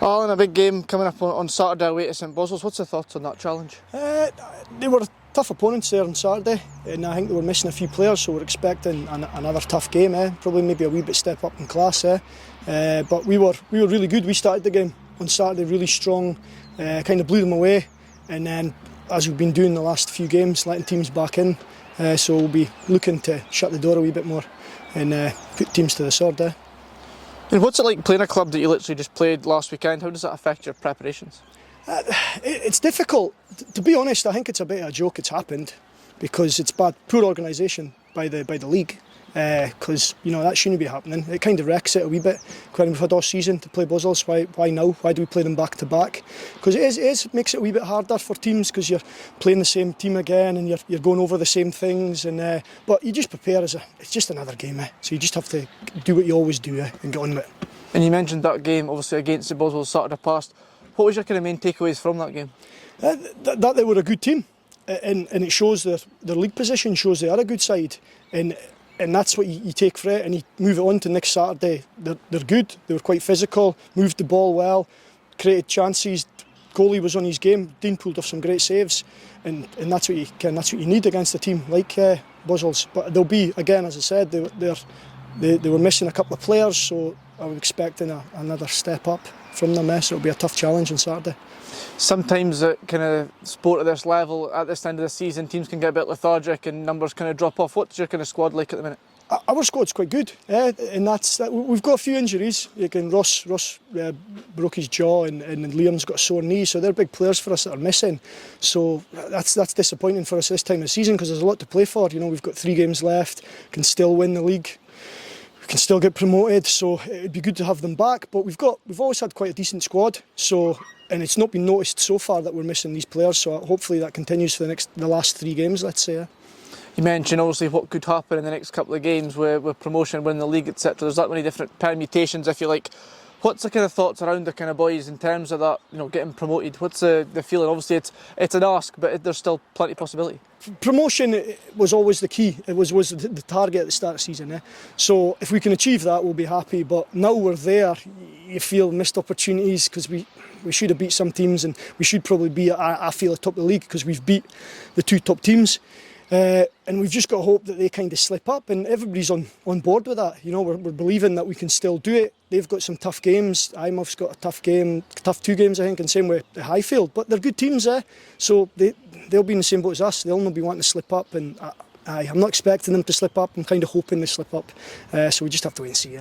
Alan, a big game coming up on Saturday away to St Boswells. What's your thoughts on that challenge? They were tough opponents there on Saturday, and I think they were missing a few players, so we're expecting another tough game. Probably maybe a wee bit step up in class. But we were really good. We started the game on Saturday really strong, kind of blew them away, and then as we've been doing the last few games, letting teams back in. So we'll be looking to shut the door a wee bit more and put teams to the sword. And what's it like playing a club that you literally just played last weekend? How does that affect your preparations? It's difficult. To be honest, I think it's a bit of a joke it's happened because it's poor organisation by the league. Because that shouldn't be happening. It kind of wrecks it a wee bit. When we've had all season to play Boswells, why now? Why do we play them back to back? Because it makes it a wee bit harder for teams because you're playing the same team again and you're going over the same things. But you just prepare it's just another game. So you just have to do what you always do and get on with it. And you mentioned that game, obviously against the Boswells Saturday past. What was your kind of main takeaways from that game? That they were a good team, and it shows their league position shows they are a good side. And that's what you take for it, and you move it on to next Saturday. They're good, they were quite physical, moved the ball well, created chances. Goalie was on his game, Dean pulled off some great saves, and that's what you need against a team like Boswells. But they'll be, again, as I said, they were missing a couple of players, so I was expecting another step up from them, so it'll be a tough challenge on Saturday. Sometimes at kind of sport at this level, at this end of the season, teams can get a bit lethargic and numbers kind of drop off. What's your kind of squad like at the minute? Our squad's quite good, and we've got a few injuries. Ross broke his jaw, and Liam's got a sore knee, so they're big players for us that are missing. So that's disappointing for us this time of the season because there's a lot to play for. We've got 3 games left, can still win the league. Can still get promoted, so it'd be good to have them back. But we've always had quite a decent squad, and it's not been noticed so far that we're missing these players. So hopefully that continues for the last 3 games, let's say. You mentioned obviously what could happen in the next couple of games with promotion, winning the league, etc. There's that many different permutations, if you like. What's the kind of thoughts around the kind of boys in terms of that, getting promoted? What's the feeling? Obviously it's an ask, but there's still plenty of possibility. Promotion was always the key. It was the target at the start of the season. So if we can achieve that, we'll be happy. But now we're there, you feel missed opportunities because we should have beat some teams, and we should probably be, I feel, at top of the league because we've beat the 2 top teams. And we've just got to hope that they kind of slip up, and everybody's on board with that. We're believing that we can still do it. They've got some tough games. IMOF's got a tough 2 games, I think, and same with Highfield. But they're good teams, so they'll be in the same boat as us. They'll not be wanting to slip up, and I'm not expecting them to slip up. I'm kind of hoping they slip up. So we just have to wait and see.